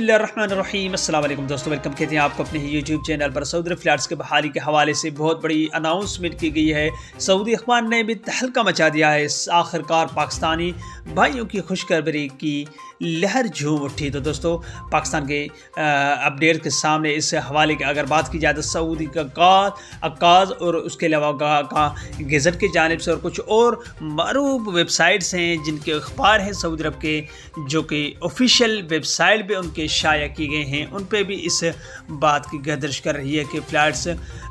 बिस्मिल्लाहिर्रहमानिर्रहीम। अस्सलाम वालेकुम दोस्तों, वेलकम कहते हैं आपको अपने यूट्यूब चैनल पर। सऊदी फ्लैट्स के बहाली के हवाले से बहुत बड़ी अनाउंसमेंट की गई है। सऊदी अखबार ने भी तहलका मचा दिया है। आखिरकार पाकिस्तानी भाइयों की खुशखबरी की लहर झूम उठी। तो दोस्तों, पाकिस्तान के अपडेट के सामने इस हवाले की अगर बात की जाए तो सऊदी का अक्काज़ और उसके अलावा गज़ट की जानिब से और कुछ और मरूफ वेबसाइट्स हैं जिनके अखबार हैं सऊदी अरब के, जो कि ऑफिशियल वेबसाइट पे उनके शाया की गए हैं, उन पे भी इस बात की गर्दिश कर रही है कि फ्लैट्स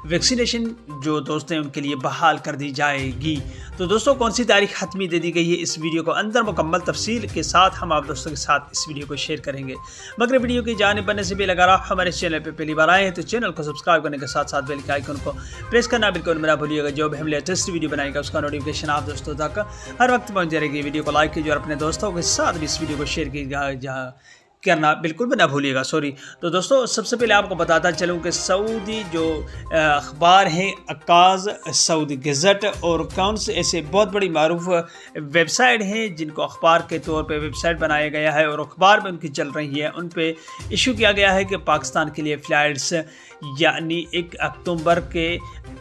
वैक्सीनेशन जो दोस्त हैं उनके लिए बहाल कर दी जाएगी। तो दोस्तों, कौन सी तारीख हतमी दे दी गई है, इस वीडियो को अंदर मुकम्मल तफसील के साथ हम आप दोस्तों के साथ इस वीडियो को शेयर करेंगे। मगर वीडियो की जानिब बनने से भी अगर आप हमारे चैनल पर पहली बार आए हैं तो चैनल को सब्सक्राइब करने के साथ साथ बेल के आइकन को प्रेस करना बिल्कुल मत भूलिएगा। जो भी हम लेटेस्ट वीडियो बनाएगा उसका नोटिफिकेशन आप दोस्तों तक हर वक्त पहुँच जाएगी। वीडियो को लाइक कीजिए और अपने दोस्तों के साथ भी इस वीडियो को शेयर करना बिल्कुल भी ना भूलिएगा। तो दोस्तों, सबसे पहले आपको बताता चलूँ कि सऊदी जो अखबार हैं अक्काज़, सऊदी गज़ट और कौन से ऐसे बहुत बड़ी मारूफ वेबसाइट हैं जिनको अखबार के तौर पे वेबसाइट बनाया गया है और अखबार में उनकी चल रही है, उन पे इशू किया गया है कि पाकिस्तान के लिए फ़्लाइट्स यानी 1 अक्टूबर के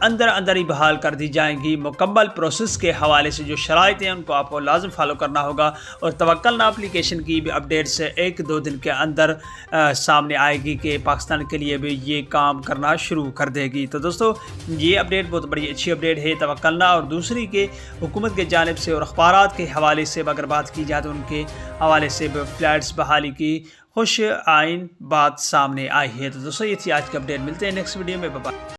अंदर ही बहाल कर दी जाएंगी। मुकम्मल प्रोसेस के हवाले से जो शराइत हैं उनको आपको लाजम फॉलो करना होगा और तवक्कलना एप्लीकेशन की भी अपडेट्स 1-2 दिन के अंदर सामने आएगी कि पाकिस्तान के लिए भी ये काम करना शुरू कर देगी। तो दोस्तों, ये अपडेट बहुत बड़ी अच्छी अपडेट है तवक्कलना। और दूसरी के हुकूमत के जानिब से और अखबारात के हवाले से अगर बात की जाए तो उनके हवाले से फ्लैट्स बहाली की खुश आइन बात सामने आई है। तो दोस्तों, ये थी आज की अपडेट। मिलते हैं नेक्स्ट वीडियो में। बाय।